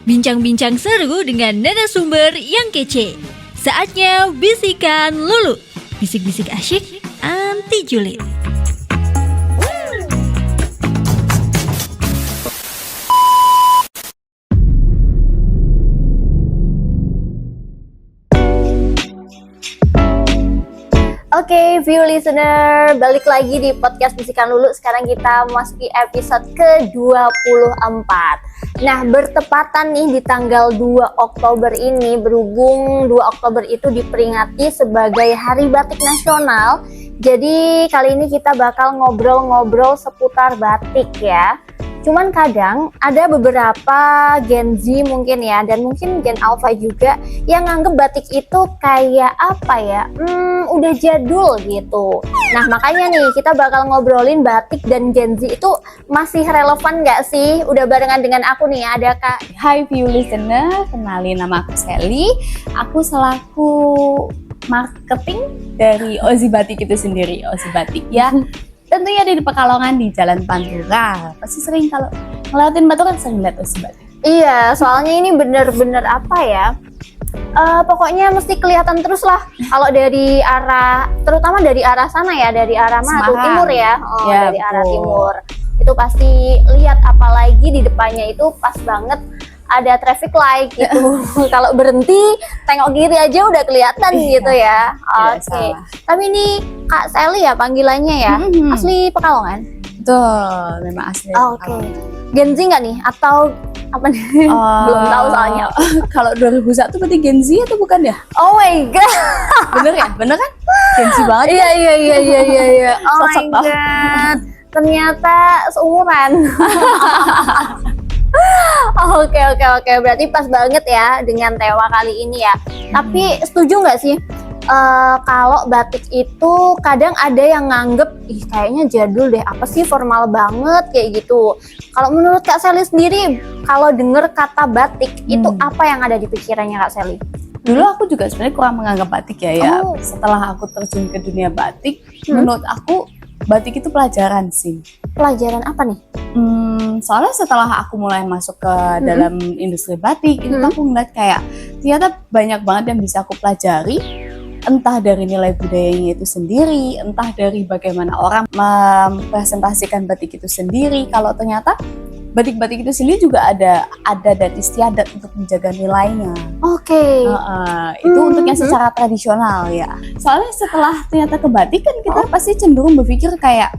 Bincang-bincang seru dengan narasumber yang kece. Saatnya Bisikan Lulu. Bisik-bisik asyik, anti julid. Oke, view listener, balik lagi di podcast Bisikan Lulu. Sekarang kita memasuki episode ke-24. Nah, bertepatan nih di tanggal 2 Oktober ini, berhubung 2 Oktober itu diperingati sebagai Hari Batik Nasional. Jadi kali ini kita bakal ngobrol-ngobrol seputar batik ya. Cuman kadang ada beberapa Gen Z mungkin ya, dan mungkin Gen Alpha juga yang nganggep batik itu kayak apa ya, udah jadul gitu. Nah makanya nih kita bakal ngobrolin batik dan Gen Z itu masih relevan nggak sih? Udah barengan dengan aku nih, ada Kak. Hai view listener, kenalin nama aku Sally. Aku selaku marketing dari Ozi Batik itu sendiri. Ozi Batik ya tentunya ada di Pekalongan di Jalan Pantura. Pasti sering kalau ngeliatin batu kan sering lihat Ozi Batik. Iya, soalnya ini bener-bener apa ya, pokoknya mesti kelihatan terus lah kalau dari arah, terutama dari arah sana ya, dari arah mana tuh, timur ya, ya dari arah timur itu pasti lihat, apalagi di depannya itu pas banget ada traffic light gitu. Kalau berhenti tengok kiri aja udah kelihatan gitu ya. Oke. Tapi ini Kak Sally ya panggilannya ya. Asli Pekalongan? Betul, memang asli. Oke. Gen Z nggak nih atau apa nih? Belum tahu soalnya. Kalau 2001 berarti Gen Z atau bukan ya? Oh my god. Bener ya? Bener kan? Gen Z banget. Iya. Oh my god. Ternyata seumuran. Oke. Berarti pas banget ya dengan tema kali ini ya. Tapi setuju nggak sih kalau batik itu kadang ada yang nganggep, ih kayaknya jadul deh, apa sih formal banget kayak gitu. Kalau menurut Kak Sally sendiri, kalau denger kata batik itu apa yang ada di pikirannya Kak Sally? Dulu aku juga sebenarnya kurang menganggap batik ya. Setelah aku terjun ke dunia batik, menurut aku batik itu pelajaran sih. Pelajaran apa nih? Soalnya setelah aku mulai masuk ke dalam industri batik, itu aku ngeliat kayak ternyata banyak banget yang bisa aku pelajari. Entah dari nilai budayanya itu sendiri, entah dari bagaimana orang mempresentasikan batik itu sendiri. Kalau ternyata batik-batik itu sendiri juga ada dan istiadat untuk menjaga nilainya. Oke. Itu untuk yang secara tradisional ya. Soalnya setelah ternyata ke batik kan kita pasti cenderung berpikir kayak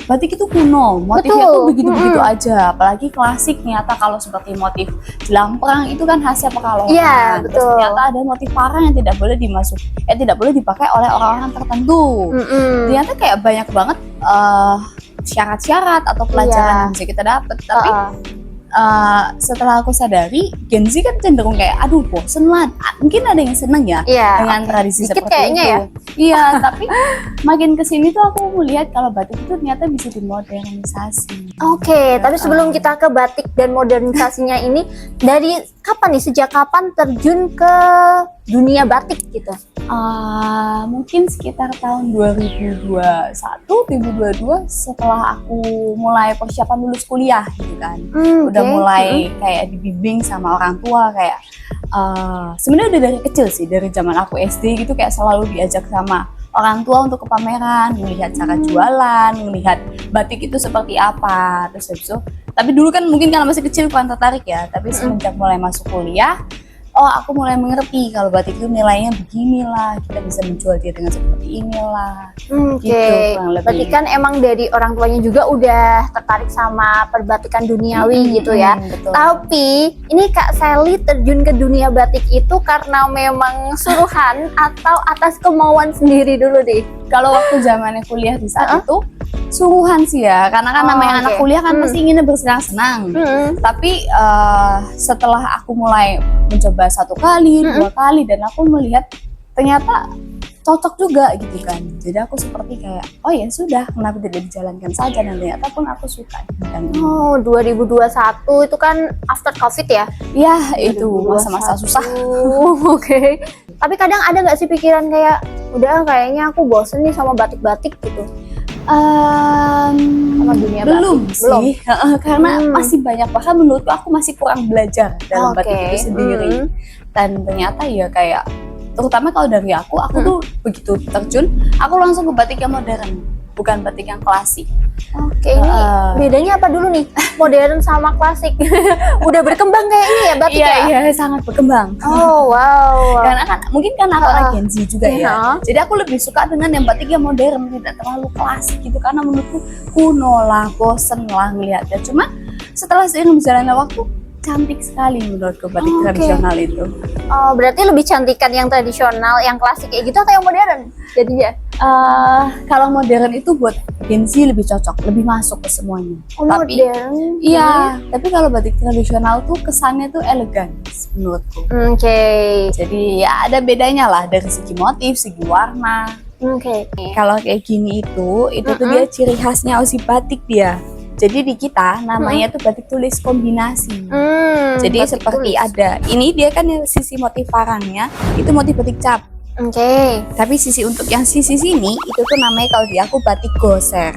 batik itu kuno, motifnya tuh begitu-begitu aja. Apalagi klasik, ternyata kalau seperti motif jelang perang itu kan khasnya Pekalongan. Iya, betul. Terus ternyata ada motif parang yang tidak boleh dipakai oleh orang-orang tertentu. Ternyata kayak banyak banget syarat-syarat atau pelajaran yang bisa kita dapat. Tapi setelah aku sadari, Gen Z kan cenderung kayak aduh bosen lah. Mungkin ada yang seneng ya dengan tradisi dikit seperti kayaknya itu ya. Iya, tapi makin kesini tuh aku melihat kalau batik itu ternyata bisa dimodernisasi. Oke, tapi sebelum kita ke batik dan modernisasinya ini, dari kapan nih, sejak kapan terjun ke dunia batik gitu? Mungkin sekitar tahun 2021, 2022 setelah aku mulai persiapan lulus kuliah gitu kan. Udah mulai kayak dibimbing sama orang tua kayak sebenarnya udah dari kecil sih, dari zaman aku SD gitu kayak selalu diajak sama orang tua untuk ke pameran, melihat cara jualan, melihat batik itu seperti apa. Terus habis itu, tapi dulu kan mungkin karena masih kecil kurang tertarik ya, tapi semenjak mulai masuk kuliah, aku mulai mengerti kalau batik itu nilainya beginilah, kita bisa menjual dia dengan seperti inilah. Gitu, berarti kan emang dari orang tuanya juga udah tertarik sama perbatikan duniawi gitu ya. Betul. Tapi ini Kak Sally terjun ke dunia batik itu karena memang suruhan atau atas kemauan sendiri dulu deh? Kalau waktu zamannya kuliah di saat itu suruhan sih ya, karena kan namanya anak kuliah kan pasti inginnya bersenang-senang. Tapi setelah aku mulai mencoba 1 kali, 2 kali, dan aku melihat ternyata cocok juga gitu kan. Jadi aku seperti kayak, oh ya sudah, kenapa tidak dijalankan saja, dan ternyata pun aku suka. 2021 itu kan after COVID ya? Iya, itu masa-masa susah. Oke. Tapi kadang ada nggak sih pikiran kayak, udah kayaknya aku bosen nih sama batik-batik gitu? Apa sama dunia Belum batik? sih, karena Hmm. masih banyak, bahkan menurutku aku masih kurang belajar dalam Oke. batik itu sendiri. Dan ternyata ya kayak, terutama kalau dari aku tuh begitu terjun, aku langsung ke batik yang modern, bukan batik yang klasik. Oke, ini bedanya apa dulu nih? Modern sama klasik. Udah berkembang kayaknya ya batik ya? Iya, sangat berkembang. Oh, wow. Karena kan mungkin karena aku orang Gen Z juga ya. Iya. Jadi aku lebih suka dengan yang batik yang modern, tidak terlalu klasik gitu, karena menurutku kuno lah, bosen lah ngelihatnya. Cuma setelah seiring berjalannya waktu, cantik sekali menurutku batik Oke. tradisional itu. Oh, berarti lebih cantikan yang tradisional, yang klasik kayak gitu atau yang modern? Jadinya. Kalau modern itu buat Gen Z lebih cocok, lebih masuk ke semuanya. Oh, Tapi modern. iya, tapi kalau batik tradisional tuh kesannya tuh elegan menurutku. Oke. Jadi ya ada bedanya lah dari segi motif, segi warna. Oke. Kalau kayak gini itu tuh dia ciri khasnya Aussie batik dia. Jadi di kita namanya tuh batik tulis kombinasi. Jadi batik seperti tulis. ada, ini dia kan yang sisi motif parangnya itu motif batik cap. Oke. Tapi sisi untuk yang sisi sini itu tuh namanya kalau di aku batik goser.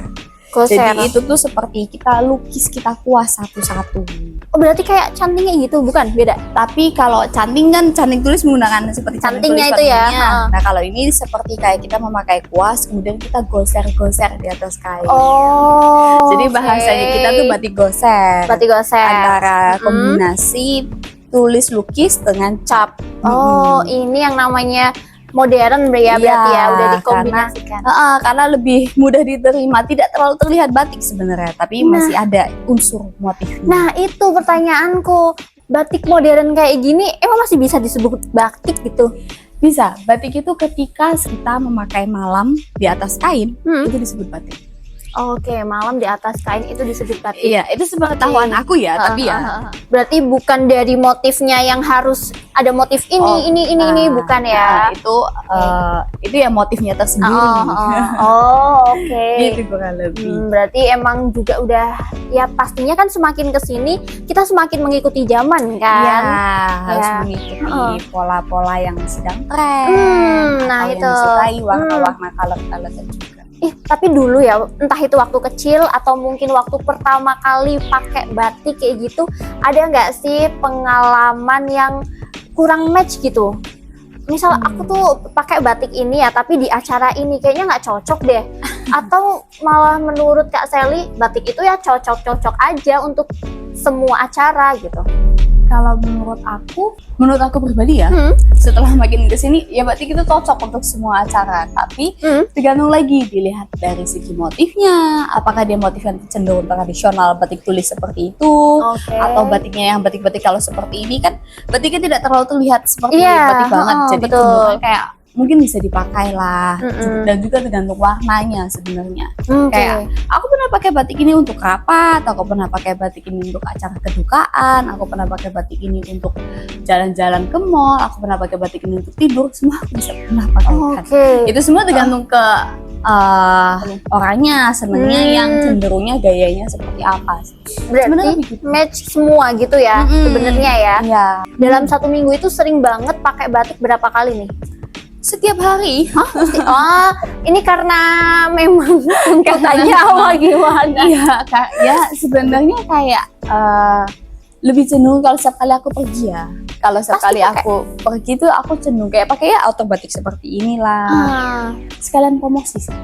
Goser. Jadi itu tuh seperti kita lukis, kita kuas satu-satu. Oh, berarti kayak cantingnya gitu, bukan? Beda. Tapi kalau canting kan canting tulis menggunakan seperti canting Cantingnya tulis itu ya, pada umumnya. ha. Nah kalau ini seperti kayak kita memakai kuas, kemudian kita goser-goser di atas kain. Oh. Jadi bahasanya kita tuh batik goser. batik goser. Antara kombinasi tulis lukis dengan cap. Oh, ini yang namanya modern ya, berarti Iya, ya udah dikombinasikan. Karena lebih mudah diterima, tidak terlalu terlihat batik sebenarnya, tapi masih ada unsur motifnya. Nah, itu pertanyaanku. Batik modern kayak gini emang masih bisa disebut batik gitu? Bisa, batik itu ketika kita memakai malam di atas kain, itu disebut batik. Oke, malam di atas kain itu disebut batik. Iya, itu sepengetahuan aku ya, tapi ya. Berarti bukan dari motifnya yang harus ada motif ini, bukan ya? Itu ya motifnya tersendiri. Oke. Gitu kurang lebih. Berarti emang juga udah, ya pastinya kan semakin kesini kita semakin mengikuti zaman kan? Iya, harus Ya. mengikuti pola-pola yang sedang tren. Nah, atau itu. yang disukai warna-warna color-color juga. Tapi dulu ya, entah itu waktu kecil atau mungkin waktu pertama kali pakai batik kayak gitu, ada nggak sih pengalaman yang kurang match gitu? Misal aku tuh pakai batik ini ya, tapi di acara ini kayaknya nggak cocok deh. Atau malah menurut Kak Sally, batik itu ya cocok-cocok aja untuk semua acara gitu. Kalau menurut aku pribadi ya, setelah makin kesini ya batik itu cocok untuk semua acara. Tapi tergantung lagi dilihat dari segi motifnya, apakah dia motif yang cenderung tradisional batik tulis seperti itu, Oke. atau batiknya yang batik-batik kalau seperti ini kan batiknya tidak terlalu terlihat seperti Iya, batik banget, jadi betul. cenderung kayak mungkin bisa dipakai lah, dan juga tergantung warnanya sebenarnya. Kayak aku pernah pakai batik ini untuk rapat, aku pernah pakai batik ini untuk acara kedukaan, aku pernah pakai batik ini untuk jalan-jalan ke mall, aku pernah pakai batik ini untuk tidur, semua aku bisa pernah pakai kan. Oke. Itu semua tergantung ke orangnya, senengnya yang cenderungnya gayanya seperti apa sih. Sebenarnya Berarti begitu. match semua gitu ya sebenarnya ya. Iya. Dalam satu minggu itu sering banget pakai batik berapa kali nih? Setiap hari. Oh, ini karena memang tuntutannya apa gimana? Iya, ya sebenarnya kayak lebih cenderung kalau setiap kali aku pergi ya. Kalau setiap Pasti kali aku pergi tuh aku cenderung kayak pakai ya auto batik seperti inilah. Sekalian promosi sih.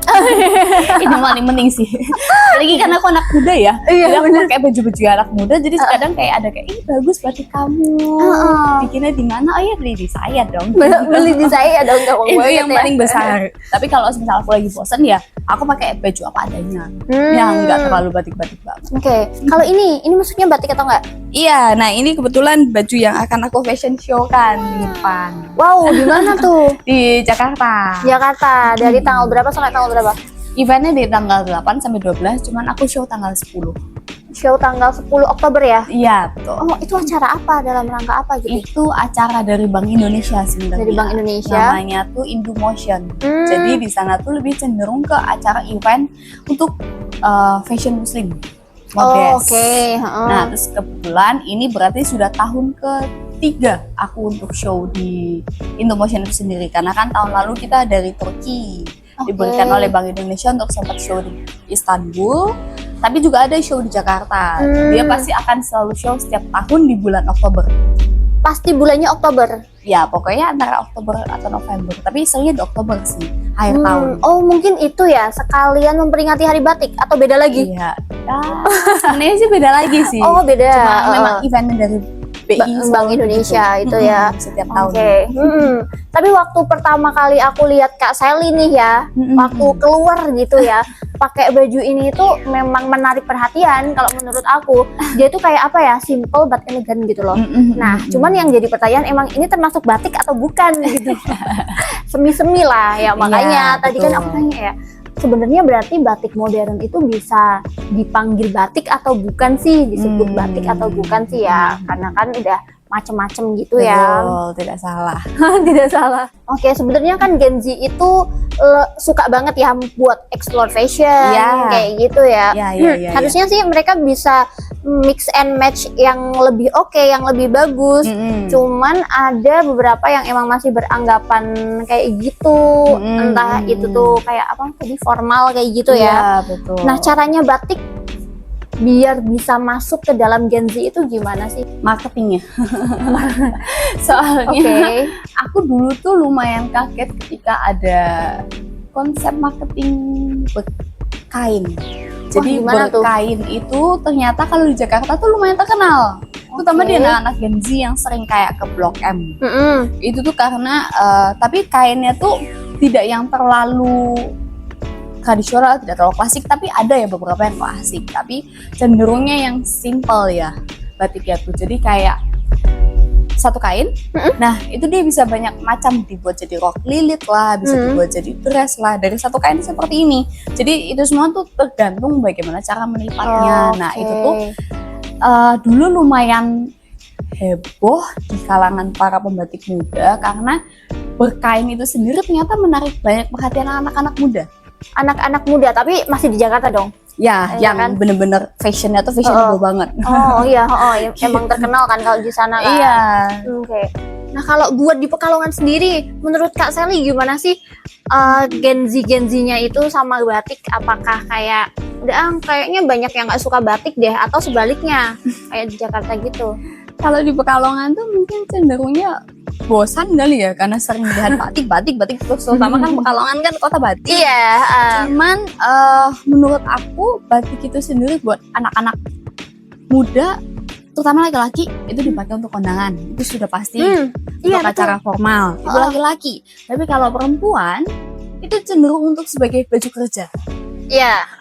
Ini paling penting sih. Apalagi kan aku anak muda ya. Iya, Jadi aku bener. pakai baju-baju anak muda. Jadi kadang kayak ada kayak, ih bagus batik kamu. Bikinnya di mana? Oh ya beli di saya dong. Beli di saya dong, nggak mau Itu banget yang ya. paling besar. Tapi kalau misalnya aku lagi bosan ya, aku pakai baju apa adanya. Yang nggak terlalu batik-batik banget. Oke, kalau ini maksudnya batik atau enggak? Iya, nah ini kebetulan baju yang akan aku fashion show kan di depan Wow, di mana tuh? di Jakarta. Jakarta. Dari tanggal berapa sampai tanggal berapa? Eventnya di tanggal 8 sampai 12, cuman aku show tanggal 10. Show tanggal 10 Oktober ya? Iya, betul. Oh, itu acara apa? Dalam rangka apa gitu? Itu acara dari Bank Indonesia sebenarnya. Dari Bank Indonesia. Namanya tuh Indomotion. Jadi di sana tuh lebih cenderung ke acara event untuk fashion muslim. Oh, Modest. oke. Nah, terus kebetulan ini berarti sudah tahun ketiga aku untuk show di Indomotion itu sendiri. Karena kan tahun lalu kita dari Turki diberikan oleh Bank Indonesia untuk sempat show di Istanbul. Tapi juga ada show di Jakarta. Dia pasti akan selalu show setiap tahun di bulan Oktober. Pasti bulannya Oktober. Ya pokoknya antara Oktober atau November. Tapi seringnya di Oktober sih, akhir tahun. Oh mungkin itu ya, sekalian memperingati Hari Batik atau beda lagi? Iya. Sebenarnya sih beda lagi sih. Oh beda. Cuma memang eventnya dari BI Bank Indonesia itu ya. Setiap tahun. Oke. Tapi waktu pertama kali aku lihat Kak Sally nih ya, waktu keluar gitu ya, pakai baju ini tuh memang menarik perhatian kalau menurut aku. Dia tuh kayak apa ya, simple but elegant gitu loh. Nah, cuman yang jadi pertanyaan emang ini termasuk batik atau bukan gitu. Semi-semi lah ya, makanya tadi kan aku tanya ya. Sebenarnya berarti batik modern itu bisa dipanggil batik atau bukan sih, disebut batik atau bukan sih ya, karena kan udah macem-macem gitu ya. Betul, tidak salah. Tidak salah. Oke, sebenarnya kan Gen Z itu suka banget ya buat explore fashion kayak gitu ya. Harusnya sih mereka bisa mix and match yang lebih oke, yang lebih bagus. Cuman ada beberapa yang emang masih beranggapan kayak gitu. Entah itu tuh kayak apa tadi, formal kayak gitu ya. Betul. Nah, caranya batik biar bisa masuk ke dalam Gen Z itu gimana sih? Marketingnya. Soalnya aku dulu tuh lumayan kaget ketika ada konsep marketing berkain. Jadi berkain itu ternyata kalau di Jakarta tuh lumayan terkenal. Terutama di anak-anak Gen Z yang sering kayak ke Blok M. Itu tuh karena tapi kainnya tuh tidak yang terlalu tradisional, tidak terlalu klasik, tapi ada ya beberapa yang klasik, tapi cenderungnya yang simple ya batiknya tuh. Jadi kayak satu kain, nah itu dia bisa banyak macam, dibuat jadi rok lilit lah, bisa dibuat jadi dress lah dari satu kain seperti ini. Jadi itu semua tuh tergantung bagaimana cara melipatnya. Nah itu tuh dulu lumayan heboh di kalangan para pembatik muda karena berkain itu sendiri ternyata menarik banyak perhatian anak-anak muda. Anak-anak muda, tapi masih di Jakarta dong? Ya, yang kan? Bener-bener fashionnya tuh fashionable banget. Oh iya, emang terkenal kan kalau di sana kan? Iya. Oke. Nah kalau buat di Pekalongan sendiri, menurut Kak Sally gimana sih Gen Z-nya itu sama batik? Apakah kayak, kayaknya banyak yang nggak suka batik deh, atau sebaliknya kayak di Jakarta gitu? Kalau di Pekalongan tuh mungkin cenderungnya bosan kali ya, karena sering melihat batik terus, terutama kan Pekalongan kan kota batik. Iya. Cuman menurut aku batik itu sendiri buat anak-anak muda, terutama laki-laki, itu dipakai untuk kondangan. Itu sudah pasti untuk acara formal. Itu laki-laki. Tapi kalau perempuan itu cenderung untuk sebagai baju kerja. Iya.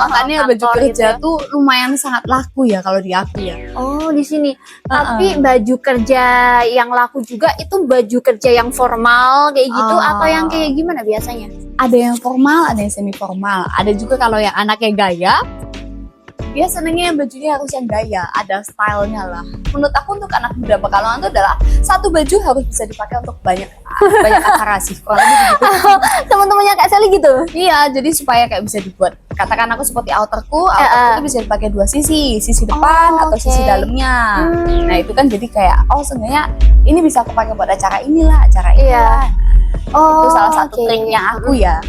Makanya baju kerja tuh lumayan sangat laku ya kalau di aku ya. Oh di sini. Tapi baju kerja yang laku juga itu baju kerja yang formal kayak gitu atau yang kayak gimana biasanya? Ada yang formal, ada yang semi formal. Ada juga kalau yang anaknya gaya, dia senengnya bajunya harus yang gaya, ada stylenya lah. Menurut aku untuk anak muda Pekalongan itu adalah satu baju harus bisa dipakai untuk banyak acara sih. Kalau gitu. Teman-temannya Kak Sally gitu? Iya, jadi supaya kayak bisa dibuat. Katakan aku seperti outerku itu bisa dipakai dua sisi depan atau sisi dalamnya. Nah itu kan jadi kayak seenggaknya ini bisa aku pakai buat acara inilah, acara inilah. Itu salah satu triknya aku ya.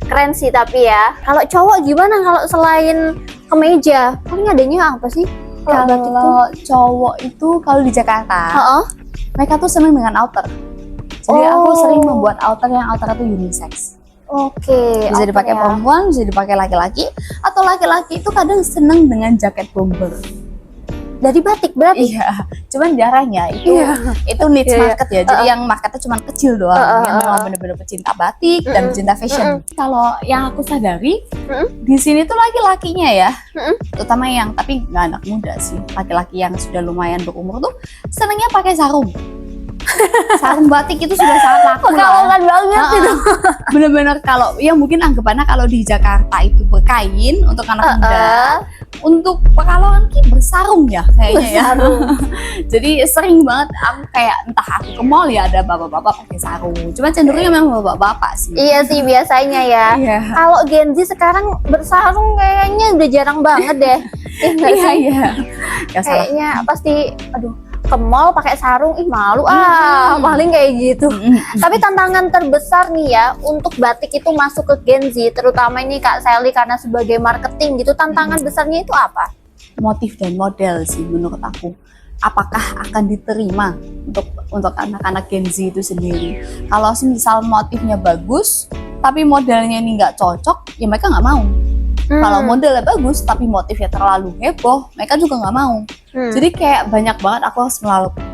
Keren sih tapi ya. Kalau cowok gimana kalau selain kemeja? Paling adanya apa sih? Kalau cowok itu kalau di Jakarta, mereka tuh seneng dengan outer. Jadi aku sering membuat outer yang outer itu unisex. Bisa dipakai perempuan, bisa dipakai laki-laki, atau laki-laki itu kadang seneng dengan jaket bomber. Dari batik berarti? Iya, cuman jarangnya itu niche market ya. Jadi yang marketnya cuman kecil doang, yang memang bener-bener pecinta batik dan pecinta fashion. Kalau yang aku sadari di sini tuh laki-lakinya ya, terutama yang tapi nggak anak muda sih, laki-laki yang sudah lumayan berumur tuh senengnya pakai sarung. Sarung batik itu sudah sangat laku. Pekalongan banget itu. Bener-bener kalau ya mungkin anggapannya kalau di Jakarta itu berkain untuk anak muda, untuk Pekalongan bersarung ya kayaknya ya. Jadi sering banget aku kayak entah aku ke mall ya ada bapak-bapak pakai sarung. Cuma cenderungnya memang bapak-bapak sih. Iya sih biasanya ya. Kalau Gen Z sekarang bersarung kayaknya udah jarang banget deh. Iya. Kayaknya pasti ke mall pakai sarung, ih malu paling kayak gitu. Tapi tantangan terbesar nih ya untuk batik itu masuk ke Gen Z, terutama ini Kak Sally karena sebagai marketing gitu, tantangan besarnya itu apa? Motif dan model sih menurut aku. Apakah akan diterima untuk anak-anak Gen Z itu sendiri? Kalau misal motifnya bagus tapi modelnya ini nggak cocok, ya mereka nggak mau. Kalau modelnya bagus tapi motifnya terlalu heboh, mereka juga nggak mau. Jadi kayak banyak banget aku harus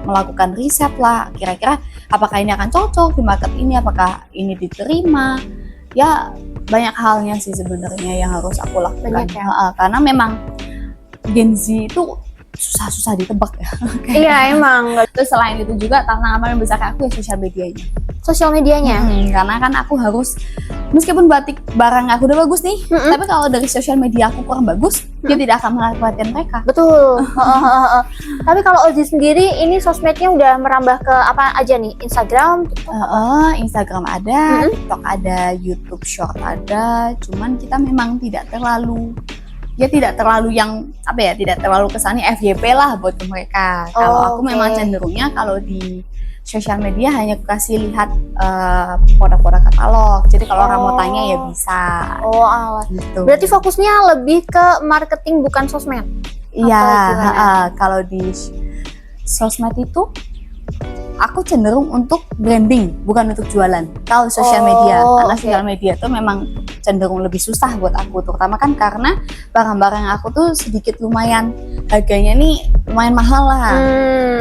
melakukan riset lah, kira-kira apakah ini akan cocok di market ini, apakah ini diterima. Ya banyak halnya sih sebenarnya yang harus aku lakukan. Banyak ya? Karena memang Gen Z itu susah ditebak ya. Iya emang. Terus selain itu juga tantangan paling besar aku ya Sosial medianya. Karena kan aku harus, meskipun batik barang aku udah bagus nih, tapi kalau dari sosial media aku kurang bagus, dia tidak akan menarik perhatian mereka. Betul. Tapi kalau Ozi sendiri ini sosmednya udah merambah ke apa aja nih? Instagram, Instagram ada, TikTok ada, YouTube Short ada. Cuman kita memang tidak terlalu yang tidak terlalu kesannya FYP lah buat ke mereka. Kalau aku memang cenderungnya kalau di sosial media hanya kasih lihat produk-produk katalog. Jadi kalau orang mau tanya ya bisa. Gitu. Berarti fokusnya lebih ke marketing bukan sosmed. Iya, kalau di sosmed itu aku cenderung untuk branding, bukan untuk jualan. Kalau sosial media, karena sosial media itu memang cenderung lebih susah buat aku, terutama kan karena barang-barang aku tuh sedikit lumayan harganya nih lumayan mahal lah.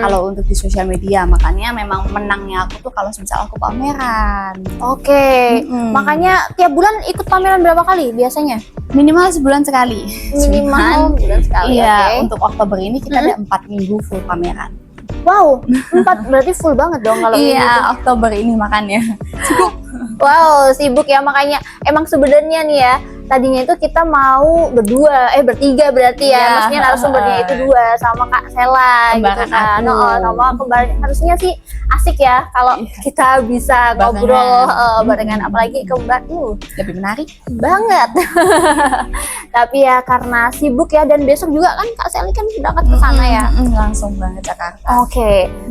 Kalau untuk di sosial media, makanya memang menangnya aku tuh kalau misal aku pameran. Makanya tiap bulan ikut pameran berapa kali biasanya? Minimal sebulan sekali. Sebulan sekali. Iya, untuk Oktober ini kita ada 4 minggu full pameran. Wow, 4 berarti full banget dong kalau iya, gitu. Oktober ini makanya cukup. Wow, sibuk ya, makanya emang sebenarnya nih ya, tadinya itu kita mau bertiga berarti ya, maksudnya narasumbernya itu 2 sama Kak Sela gitu kan. Sama kembar, harusnya sih asik ya kalau kita bisa ngobrol barengan, apalagi kembar lebih menarik banget. Tapi ya karena sibuk ya, dan besok juga kan Kak Sally kan berangkat ke sana ya. Langsung banget Jakarta.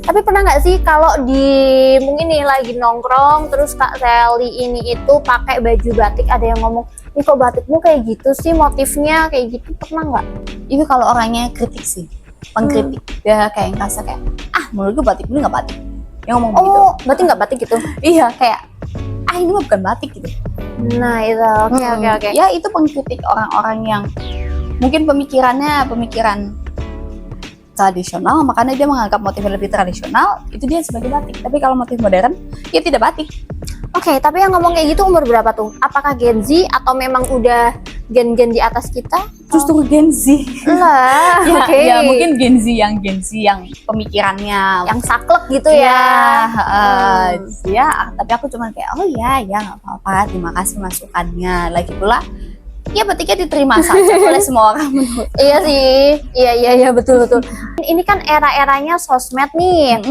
Tapi pernah nggak sih kalau di mungkin nih lagi nongkrong terus Kak Sally ini itu pakai baju batik, ada yang ngomong, "Ih kok batikmu kayak gitu sih, motifnya kayak gitu," pernah nggak? Itu kalau orangnya kritik sih, pengkritik. Dia kayak ngerasa kayak, menurut gue batik ini nggak batik. Yang ngomong begitu. Berarti nggak batik gitu? Iya, kayak ini mah bukan batik gitu. Nah itu, oke. Ya itu pengkritik orang-orang yang mungkin pemikiran tradisional, makanya dia menganggap motifnya lebih tradisional, itu dia sebagai batik. Tapi kalau motif modern, ya tidak batik. Tapi yang ngomong kayak gitu umur berapa tuh? Apakah Gen Z atau memang udah gen-gen di atas kita? Justru Gen Z lah. Ya mungkin Gen Z yang pemikirannya yang saklek gitu ya. Tapi aku cuma kayak nggak apa-apa, terima kasih masukannya. Lagi pula ya batiknya diterima saja oleh semua orang menurut. Iya sih, iya betul. Ini kan era-eranya sosmed nih,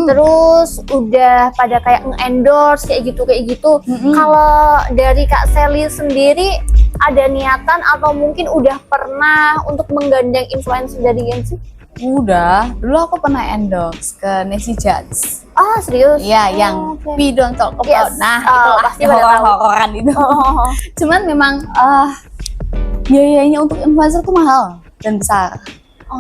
terus udah pada kayak nge-endorse kayak gitu. Kalau dari Kak Sally sendiri ada niatan atau mungkin udah pernah untuk menggandeng influencer dari Gen Z? Udah, dulu aku pernah endorse ke Nancy Judge. Serius? Iya, yang We Don't Talk About. Nah, itulah pasti pada tahu. Horor-hororan itu. Cuman memang biayanya untuk influencer tuh mahal dan besar.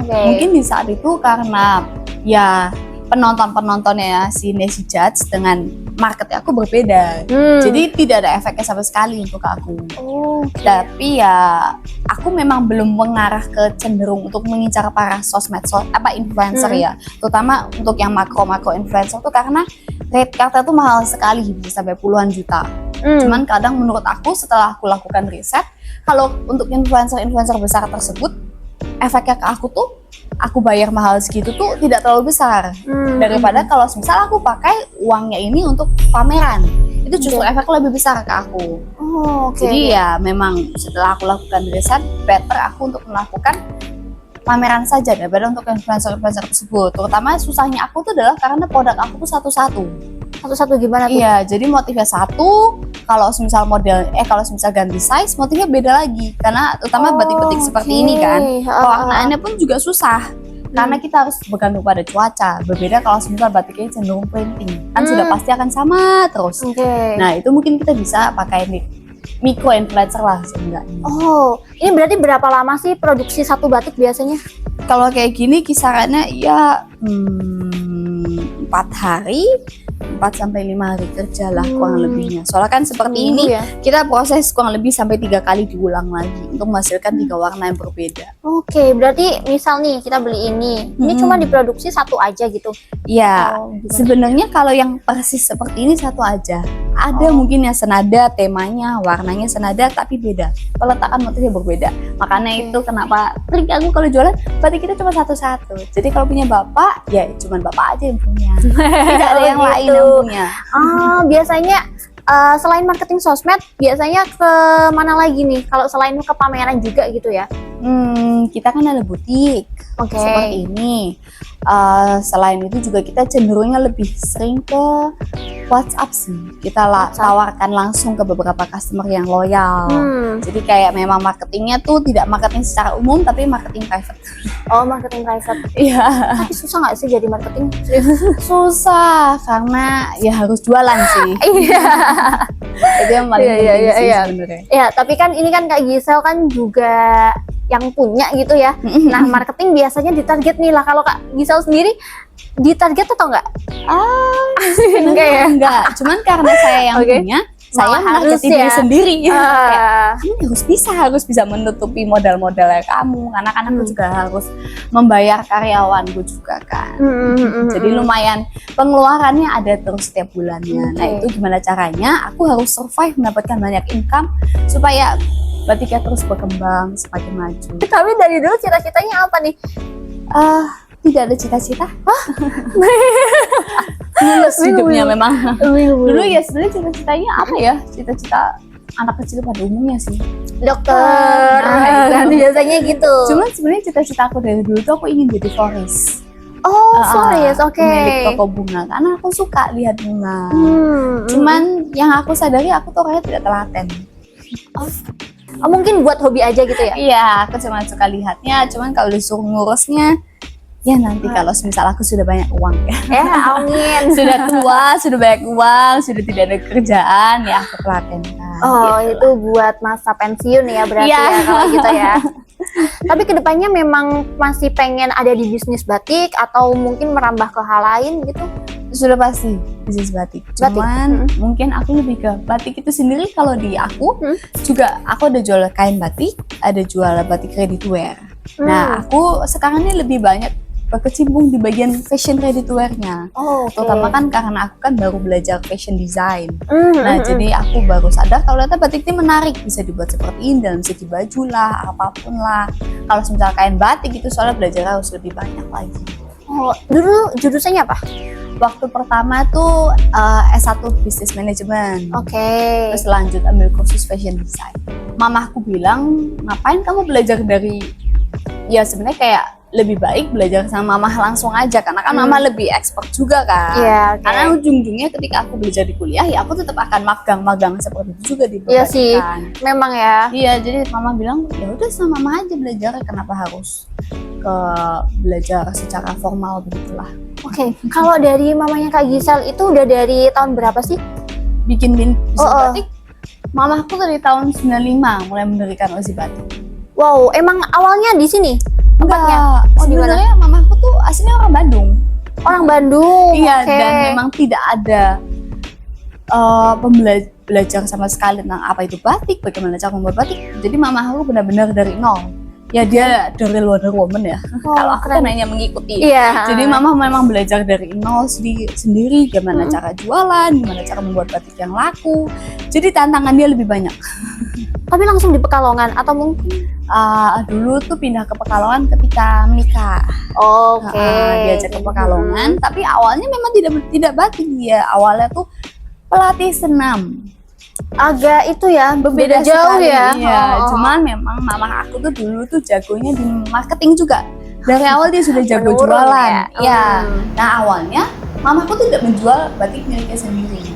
Mungkin di saat itu karena ya penontonnya si Nancy Judge dengan marketnya aku berbeda, jadi tidak ada efeknya sama sekali untuk aku. Tapi ya aku memang belum mengarah ke cenderung untuk mengincar para influencer ya, terutama untuk yang makro influencer tuh, karena rate kata tuh mahal sekali, bisa sampai puluhan juta. Cuman kadang menurut aku setelah aku lakukan riset, kalau untuk influencer besar tersebut, efeknya ke aku tuh, aku bayar mahal segitu tuh tidak terlalu besar daripada kalau misal aku pakai uangnya ini untuk pameran, itu justru efeknya lebih besar ke aku. Jadi ya memang setelah aku lakukan riset, better aku untuk melakukan pameran saja daripada untuk influencer tersebut. Terutama susahnya aku tuh adalah karena produk aku tuh satu-satu gimana tuh? Iya, jadi motifnya satu. Kalau misal ganti size, motifnya beda lagi. Karena terutama batik-batik seperti ini kan, pewarnaannya pun juga susah. Karena kita harus bergantung pada cuaca. Berbeda kalau semisal batiknya cenderung printing, kan sudah pasti akan sama terus. Nah itu mungkin kita bisa pakai micro influencer lah seenggaknya. Oh, ini berarti berapa lama sih produksi satu batik biasanya? Kalau kayak gini kisarannya ya 4 hari, 4-5 hari kerja lah kurang lebihnya. Soalnya kan seperti ini ya? kita proses kurang lebih sampai 3 kali diulang lagi untuk menghasilkan 3 warna yang berbeda. Oke, berarti misal nih kita beli ini cuma diproduksi satu aja gitu? Ya, gitu. sebenarnya kalau yang persis seperti ini satu aja. Ada mungkin yang senada, temanya, warnanya senada tapi beda. Peletakan motifnya berbeda. Makanya itu kenapa trik aku kalau jualan batik kita cuma satu-satu. Jadi kalau punya bapak, ya cuma bapak aja yang punya. Tidak ada yang lain yang punya. Biasanya selain marketing sosmed, biasanya ke mana lagi nih? Kalau selain ke pameran juga gitu ya? Kita kan ada butik seperti ini. Selain itu juga kita cenderungnya lebih sering ke WhatsApp sih. Kita tawarkan langsung ke beberapa customer yang loyal. Jadi kayak memang marketingnya tuh tidak marketing secara umum tapi marketing private. Oh, marketing private. Iya. Tapi susah nggak sih jadi marketing? Susah karena ya harus jualan sih. Iya. Itu yang paling penting sih sebenarnya. Ya, tapi kan ini kan Kak Gisel kan juga yang punya gitu ya. Nah, marketing biasanya ditarget nih lah. Kalau Kak Gisel sendiri ditarget atau enggak? Enggak ya? Enggak. Cuman karena saya yang punya, saya harus menargetin diri sendiri. Kayak, kamu harus bisa menutupi modal-modalnya kamu. Karena kan aku juga harus membayar karyawanku juga kan. Jadi lumayan pengeluarannya ada terus setiap bulannya. Nah itu gimana caranya? Aku harus survive mendapatkan banyak income supaya batiknya terus berkembang semakin maju. Tapi dari dulu cita-citanya apa nih? Tidak ada cita-cita. Mulus hidupnya memang. Dulu ya sebenarnya cita-citanya apa ya? Cita-cita anak kecil pada umumnya sih. Dokter. Kan biasanya gitu. Cuman sebenarnya cita-cita aku dari dulu tuh aku ingin jadi florist. Oh, florist, oke. Pemilik toko bunga karena aku suka lihat bunga. Cuman yang aku sadari aku tuh orangnya tidak telaten. Mungkin buat hobi aja gitu ya? Iya, aku cuma suka lihatnya. Cuman kalau disuruh ngurusnya, ya nanti kalau misal aku sudah banyak uang ya. Amin. Sudah tua, sudah banyak uang, sudah tidak ada kerjaan, ya aku telatenkan. Oh, gitu. Itu buat masa pensiun ya berarti ya kalau gitu ya. Tapi kedepannya memang masih pengen ada di bisnis batik atau mungkin merambah ke hal lain gitu? Sudah pasti bisnis batik. Cuman mungkin aku lebih ke batik itu sendiri. Kalau di aku juga aku ada jual kain batik, ada jual batik ready to wear. Nah aku sekarang ini lebih banyak berkecimpung di bagian fashion ready to wear-nya. Terutama kan karena aku kan baru belajar fashion design. Nah jadi aku baru sadar kalau ternyata batik ini menarik, bisa dibuat seperti ini dalam segi baju lah, apapun lah. Kalau misalnya kain batik itu soalnya belajar harus lebih banyak lagi. Oh, dulu jurusannya apa? Waktu pertama tuh S1 Business Management. Terus lanjut ambil kursus fashion design. Mamahku bilang, ngapain kamu belajar dari, ya sebenarnya kayak lebih baik belajar sama mamah langsung aja karena kan mama lebih expert juga kan. Karena ujung-ujungnya ketika aku belajar di kuliah ya aku tetap akan magang seperti itu juga di Iya sih, memang ya. Iya, jadi mama bilang ya udah sama mama aja belajar, kenapa harus ke belajar secara formal begitulah. Kalau dari mamanya Kak Gisel itu udah dari tahun berapa sih? Bikin bisnis batik? Mamaku dari tahun 95 mulai mendirikan Ozi Batik. Wow, emang awalnya di sini tempatnya? Sebenarnya mamaku tuh aslinya orang Bandung. Orang Bandung. Iya, dan memang tidak ada belajar sama sekali tentang apa itu batik, bagaimana cara membuat batik. Jadi mamaku benar-benar dari nol. Ya dia dari Wonder Woman ya. Kalau aku kan hanya mengikuti. Jadi mama memang belajar dari nol sendiri gimana cara jualan, gimana cara membuat batik yang laku. Jadi tantangannya lebih banyak. Tapi langsung di Pekalongan atau mungkin dulu tuh pindah ke Pekalongan ketika menikah. Diajak ke Pekalongan, tapi awalnya memang tidak batik dia. Awalnya tuh pelatih senam. Agak itu ya, berbeda jauh sekali, ya. Cuman memang mama aku tuh dulu tuh jagonya di marketing juga. Dari awal dia sudah jago jualan. Nah awalnya mamaku tuh tidak menjual batik miliknya sendiri.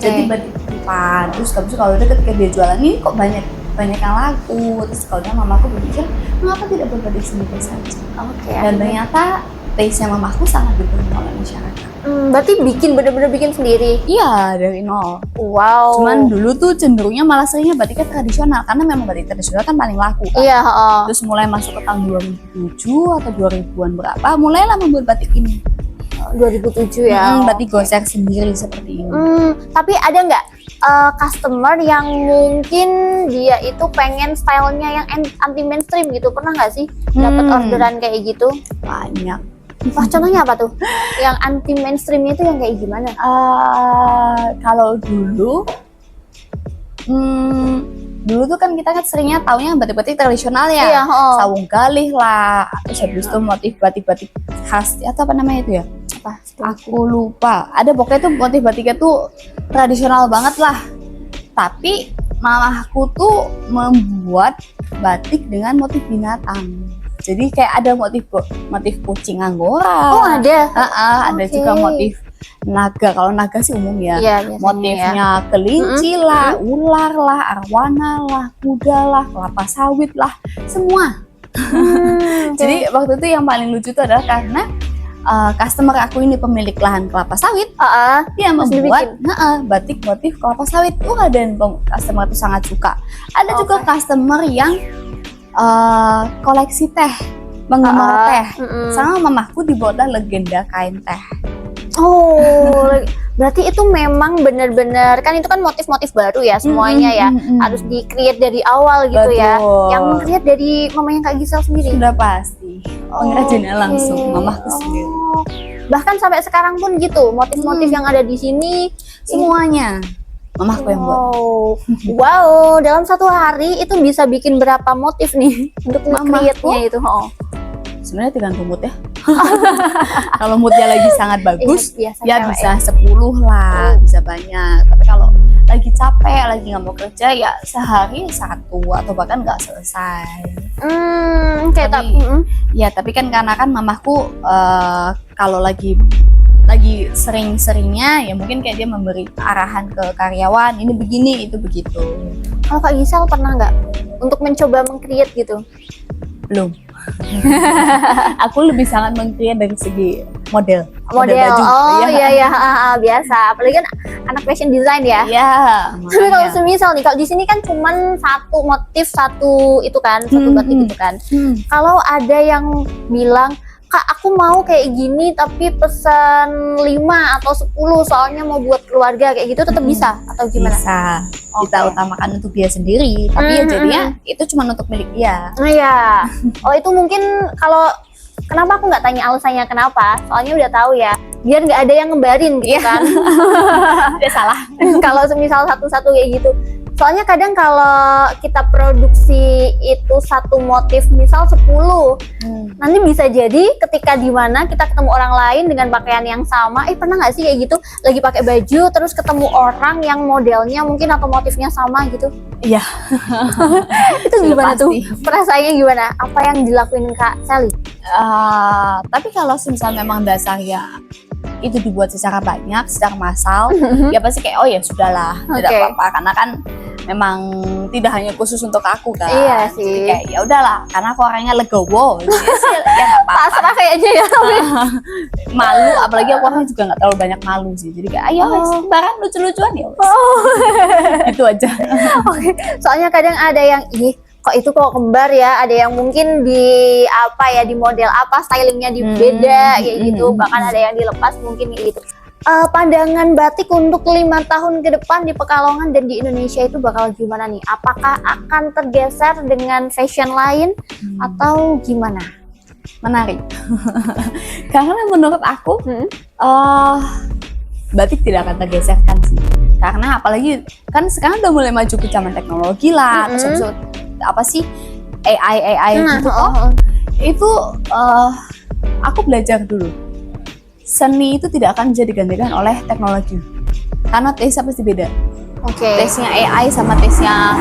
Jadi batik titipan. Terus kalau udah ketika dia jualan ini kok banyak banyak yang laku. Terus kalau mamaku berpikir mengapa tidak berbatik sendiri saja. Oke. Dan ternyata taste-nya mamaku sangat diterima oleh masyarakat. Berarti bener-bener bikin sendiri. Iya, dari nol. Wow. Cuman dulu tuh cenderungnya malah seringnya batiknya tradisional, karena memang batik tradisional kan paling laku kan. Iya, Terus mulai masuk ke tahun 2007 atau 2000-an berapa, mulailah membuat batik ini. 2007 ya. Batik gosek sendiri seperti ini. Tapi ada nggak customer yang mungkin dia itu pengen stylenya yang anti mainstream gitu? Pernah nggak sih dapat orderan kayak gitu? Banyak. Wah, contohnya apa tuh? Yang anti mainstreamnya itu yang kayak gimana? Kalau dulu tuh kan kita kan seringnya taunya batik-batik tradisional ya. Iya, Sawung galih lah, terus habis itu motif batik-batik khas atau apa namanya itu ya? Apa? Aku lupa. Ada pokoknya tuh motif batiknya tuh tradisional banget lah. Tapi mamaku tuh membuat batik dengan motif binatang. Jadi kayak ada motif kucing anggora. Oh, ada. Ada juga motif naga. Kalau naga sih umum ya. Iya, motifnya kelinci lah, ular lah, arwana lah, kuda lah, kelapa sawit lah, semua. Jadi waktu itu yang paling lucu itu adalah karena customer aku ini pemilik lahan kelapa sawit, dia membuat batik motif kelapa sawit. Dan customer itu sangat suka. Ada juga customer yang koleksi teh, penggemar teh. Sama mamaku dibuatlah legenda kain teh. Oh, berarti itu memang benar-benar kan itu kan motif-motif baru ya semuanya ya, harus di-create dari awal gitu. Betul. Ya. Yang create dari mamanya Kak Gisel sendiri. Sudah pasti. Pengrajinnya langsung mamaku sendiri. Bahkan sampai sekarang pun gitu, motif-motif yang ada di sini semuanya mamaku yang buat. Wow, dalam satu hari itu bisa bikin berapa motif nih untuk nge-create-nya itu? Sebenarnya tergantung mood ya. Kalau moodnya lagi sangat bagus, ya bisa 10 lah, bisa banyak. Tapi kalau lagi capek, lagi nggak mau kerja, ya sehari 1 atau bahkan nggak selesai. Tapi kan karena kan mamaku kalau lagi sering-seringnya ya mungkin kayak dia memberi arahan ke karyawan, ini begini, itu begitu. Kalau Kak Gisel pernah nggak untuk mencoba meng-create gitu? Belum. Aku lebih sangat meng-create dari segi model baju. Biasa. Apalagi kan anak fashion design ya. Iya. Tapi kalau semisal nih, kalau di sini kan cuman satu motif, satu itu kan, satu batik itu kan. Kalau ada yang bilang, Kak, aku mau kayak gini tapi pesan 5 atau 10 soalnya mau buat keluarga kayak gitu, tetap bisa atau gimana? Bisa. Kita utamakan untuk dia sendiri, tapi ya jadinya itu cuma untuk milik dia. Iya. Oh, itu mungkin kalau kenapa aku nggak tanya alasannya kenapa? Soalnya udah tahu ya, biar nggak ada yang ngebarin gitu kan. Tidak salah. Kalau semisal satu-satu kayak gitu. Soalnya kadang kalau kita produksi itu satu motif misal 10, nanti bisa jadi ketika di mana kita ketemu orang lain dengan pakaian yang sama, pernah nggak sih kayak gitu, lagi pakai baju terus ketemu orang yang modelnya mungkin atau motifnya sama gitu? Iya. Itu gimana tuh? Perasaannya gimana? Apa yang dilakuin Kak Sally? Tapi kalau misalnya memang dasarnya itu dibuat secara banyak, secara massal, ya pasti kayak ya sudahlah, tidak apa-apa, karena kan memang tidak hanya khusus untuk aku kan. Iya sih. Jadi kayak ya udahlah, karena aku orangnya legowo, jadi ya nggak apa-apa. Pasrah kayaknya ya. Malu, apalagi aku orangnya juga nggak terlalu banyak malu sih, jadi kayak ayo barang lucu-lucuan ya. Itu aja. Soalnya kadang ada yang kok itu kok kembar ya, ada yang mungkin di model apa, stylingnya di beda kayak gitu, bahkan ada yang dilepas mungkin kayak gitu. Pandangan batik untuk 5 tahun ke depan di Pekalongan dan di Indonesia itu bakal gimana nih? Apakah akan tergeser dengan fashion lain atau gimana? Menarik. Karena menurut aku batik tidak akan tergeserkan sih. Karena apalagi kan sekarang udah mulai maju ke zaman teknologi lah, terus apa sih AI gitu itu aku belajar dulu, seni itu tidak akan bisa digantikan oleh teknologi karena taste pasti beda. Taste-nya AI sama taste-nya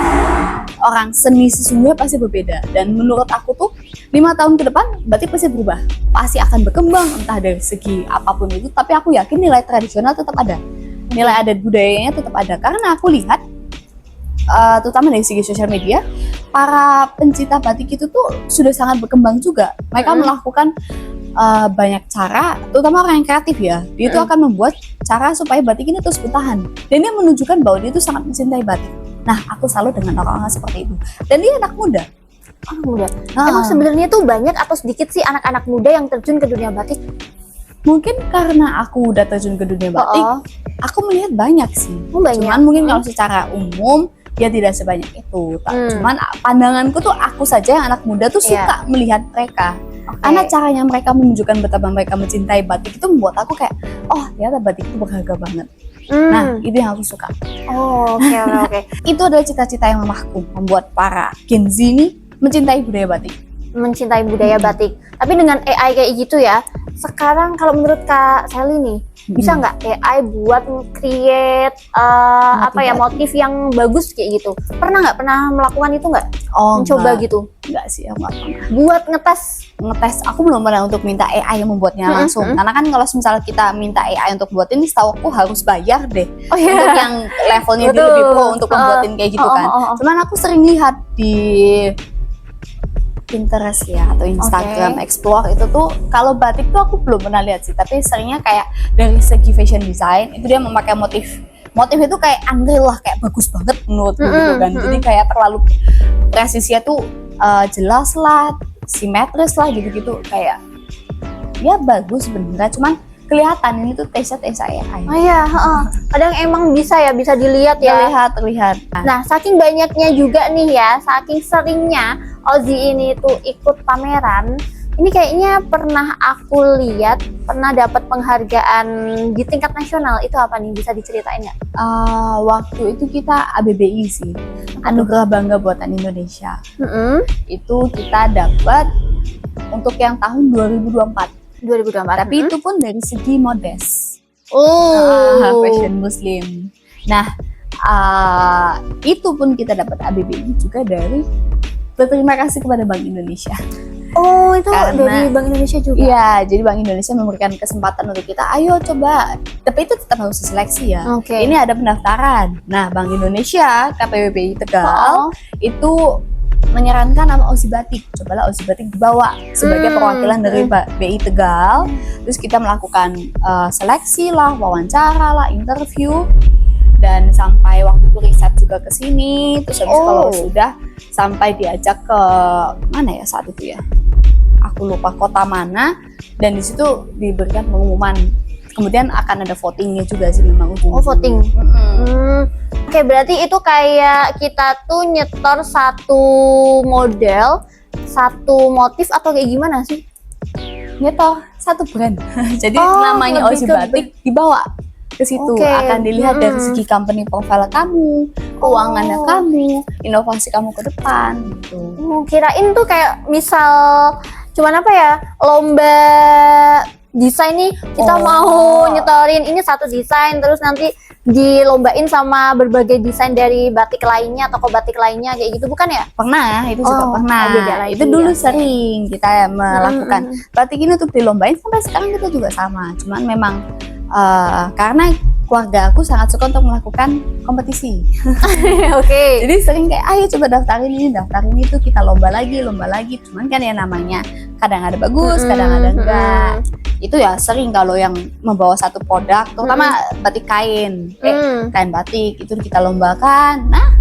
orang seni sesungguhnya pasti berbeda, dan menurut aku tuh 5 tahun ke depan batik pasti berubah, pasti akan berkembang entah dari segi apapun itu, tapi aku yakin nilai tradisional tetap ada, nilai adat budayanya tetap ada, karena aku lihat terutama dari segi sosial media, para pencinta batik itu tuh sudah sangat berkembang juga. Mereka melakukan banyak cara, terutama orang yang kreatif ya. Dia itu akan membuat cara supaya batik ini terus bertahan. Dan dia menunjukkan bahwa dia itu sangat mencintai batik. Nah, aku selalu dengan orang-orang seperti itu. Dan dia anak muda. Anak muda. Emang sebenarnya tuh banyak atau sedikit sih anak-anak muda yang terjun ke dunia batik? Mungkin karena aku udah terjun ke dunia batik, aku melihat banyak sih. Banyak. Cuman mungkin kalau secara umum ya tidak sebanyak itu. Cuman pandanganku tuh aku saja yang anak muda tuh suka melihat mereka. Karena caranya mereka menunjukkan betapa mereka mencintai batik itu membuat aku kayak, oh ternyata batik itu berharga banget. Nah, itu yang aku suka. Oke. Itu adalah cita-cita yang mamahku, membuat para Gen Z ini mencintai budaya batik. Mencintai budaya batik. Tapi dengan AI kayak gitu ya, sekarang kalau menurut Kak Sally nih, bisa nggak AI buat create motif yang bagus kayak gitu? Pernah melakukan itu nggak? Mencoba gitu? Enggak sih, aku nggak pernah. Buat ngetes, aku belum pernah untuk minta AI yang membuatnya langsung. Karena kan kalau misalnya kita minta AI untuk buatin, setahu aku harus bayar deh. Untuk yang levelnya dia lebih pro untuk membuatin kayak gitu kan. Cuman aku sering lihat di Pinterest ya atau Instagram Explore itu tuh, kalau batik tuh aku belum pernah lihat sih, tapi seringnya kayak dari segi fashion design itu dia memakai motif itu kayak unreal lah, kayak bagus banget menurutku gitu kan. Jadi kayak terlalu presisinya tuh jelas lah, simetris lah gitu-gitu, kayak ya bagus sebenarnya, cuman kelihatan ini tuh taste AI. Kadang emang bisa dilihat ya. Terlihat. Nah, saking banyaknya juga nih ya, saking seringnya Ozzy ini tuh ikut pameran, ini kayaknya pernah aku lihat, pernah dapat penghargaan di tingkat nasional. Itu apa nih? Bisa diceritain nggak? Waktu itu kita ABBI sih, Anugerah Bangga Buatan Indonesia. Itu kita dapat untuk yang tahun 2024. Tapi itu pun dari segi modest. Fashion muslim. Nah, itu pun kita dapat ABBI juga dari berterima kasih kepada Bank Indonesia. Itu dari Bank Indonesia juga? Iya, jadi Bank Indonesia memberikan kesempatan untuk kita, ayo coba. Tapi itu tetap harus diseleksi ya. Ini ada pendaftaran. Nah, Bank Indonesia, KPWBI Tegal, itu menyarankan nama Ozzy Batik. Cobalah Ozzy Batik dibawa sebagai perwakilan dari BI Tegal. Terus kita melakukan seleksi lah, wawancara lah, interview, dan sampai waktu itu riset juga ke sini. Terus habis kalau sudah sampai diajak ke mana ya saat itu ya, aku lupa kota mana, dan di situ diberikan pengumuman. Kemudian akan ada votingnya juga sih memang ujungnya. Voting. Oke, berarti itu kayak kita tuh nyetor satu model, satu motif atau kayak gimana sih? Nyetor satu brand. Jadi namanya Ozzy Batik dibawa ke situ. Akan dilihat dari segi company profile kamu, keuangannya kamu, inovasi kamu ke depan gitu. Kirain tuh kayak misal cuman lomba desain nih, kita mau nyetorin ini satu desain, terus nanti dilombain sama berbagai desain dari batik lainnya, toko batik lainnya kayak gitu, bukan ya? Pernah, itu juga pernah. Itu dulu sering kita melakukan. Batik ini untuk dilombain, sampai sekarang kita juga sama. Cuman memang karena keluarga aku sangat suka untuk melakukan kompetisi. Jadi sering kayak, ayo coba daftarin ini itu, kita lomba lagi. Cuman kan ya namanya kadang ada bagus, kadang ada enggak. Itu ya sering kalau yang membawa satu produk, terutama batik kain, kain batik itu kita lombakan. Nah,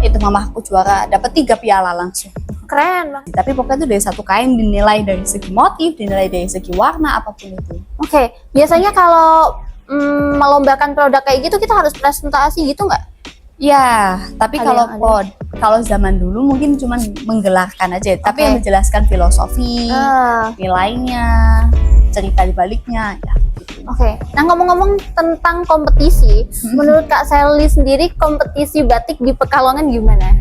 itu mamahku juara, dapat 3 piala langsung. Keren banget. Tapi pokoknya itu dari satu kain dinilai dari segi motif, dinilai dari segi warna, apapun itu. Biasanya kalau melombakan produk kayak gitu kita harus presentasi gitu nggak? Ya, tapi kalau zaman dulu mungkin cuma menggelarkan aja, tapi yang menjelaskan filosofi, nilainya, cerita di baliknya ya. Nah, ngomong-ngomong tentang kompetisi, menurut Kak Sally sendiri kompetisi batik di Pekalongan gimana?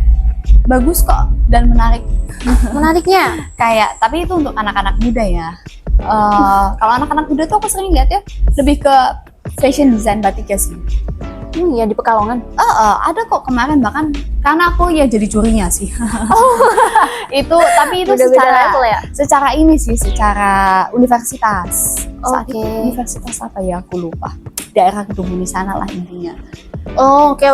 Bagus kok dan menarik. Menariknya? Tapi itu untuk anak-anak muda ya. Kalau anak-anak muda tuh aku sering lihat ya lebih ke fashion design batik ya sih. Ya di Pekalongan? Ada kok kemarin, bahkan karena aku ya jadi jurinya sih. Tapi itu secara ini sih, secara universitas. Universitas apa ya, aku lupa. daerah Kedunguni sana lah intinya. Oh, oke.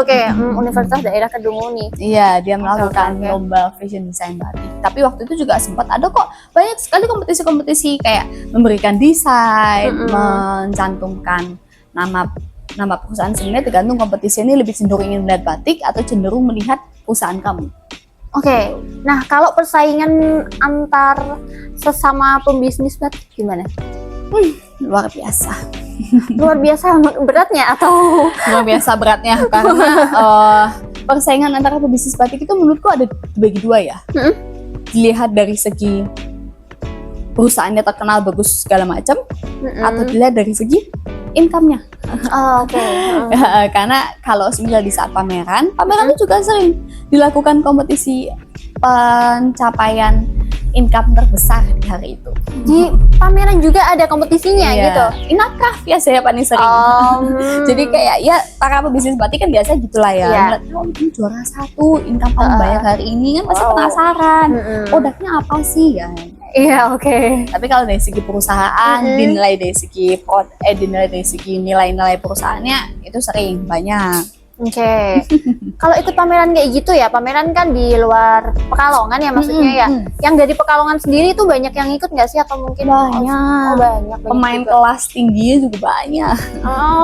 Universitas Daerah Kedunguni. Iya, dia melakukan Oke. lomba fashion design batik. Tapi waktu itu juga sempat ada kok banyak sekali kompetisi-kompetisi kayak memberikan desain, mencantumkan nama perusahaan. Sebenarnya tergantung kompetisi ini lebih cenderung ingin melihat batik atau cenderung melihat perusahaan kamu. Oke. Nah, kalau persaingan antar sesama pembisnis batik gimana? Luar biasa. Luar biasa beratnya atau Luar biasa beratnya karena persaingan antara pebisnis batik itu menurutku ada dibagi dua ya. Dilihat dari segi perusahaannya terkenal bagus segala macam, atau dilihat dari segi income-nya. oke. Karena kalau misal di saat pameran itu juga sering dilakukan kompetisi pencapaian income terbesar di hari itu. Di pameran juga ada kompetisinya gitu. Inacraft ya saya paling sering. Jadi kayak ya para pebisnis batik kan biasa gitulah ya. Iya. Ngeliat, oh ini juara 1, income paling banyak hari ini kan pasti penasaran. Produknya apa sih ya? Iya, oke. Tapi kalau dari segi perusahaan, dinilai dari segi nilai-nilai perusahaannya itu sering banyak. Oke. Kalau ikut pameran kayak gitu ya, pameran kan di luar Pekalongan ya maksudnya ya. Yang dari Pekalongan sendiri itu banyak yang ikut nggak sih atau mungkin Banyak. Oh, banyak Pemain juga. kelas tingginya juga banyak.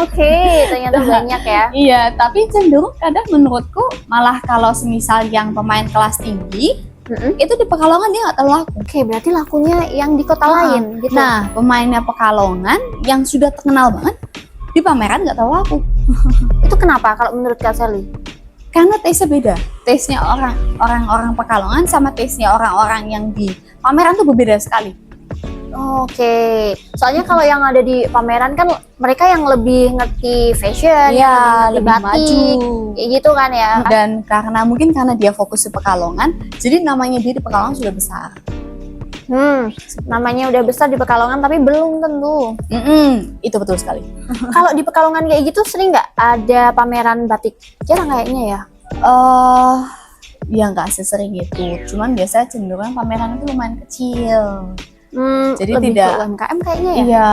Oke, ternyata banyak ya. Iya, tapi cenderung kadang menurutku malah kalau semisal yang pemain kelas tinggi itu di Pekalongan dia nggak terlalu laku. Oke, berarti lakunya yang di kota lain gitu. Nah, pemainnya Pekalongan yang sudah terkenal banget di pameran nggak terlalu laku. Itu kenapa kalau menurut Kak Sally? Karena taste-nya beda. Taste-nya orang-orang Pekalongan sama taste-nya orang-orang yang di pameran tuh berbeda sekali. Oke. Soalnya kalau yang ada di pameran kan mereka yang lebih ngerti fashion, Iya, yang lebih batik, maju. kayak gitu kan ya. Dan karena dia fokus di Pekalongan, jadi namanya dia di Pekalongan sudah besar. Namanya udah besar di Pekalongan tapi belum tentu. Itu betul sekali. Kalau di Pekalongan kayak gitu sering nggak ada pameran batik? Jarang kayaknya ya. Ya nggak sesering itu. Cuman biasanya cenderung pameran itu lumayan kecil. Jadi lebih tidak ke UMKM kayaknya ya. Iya,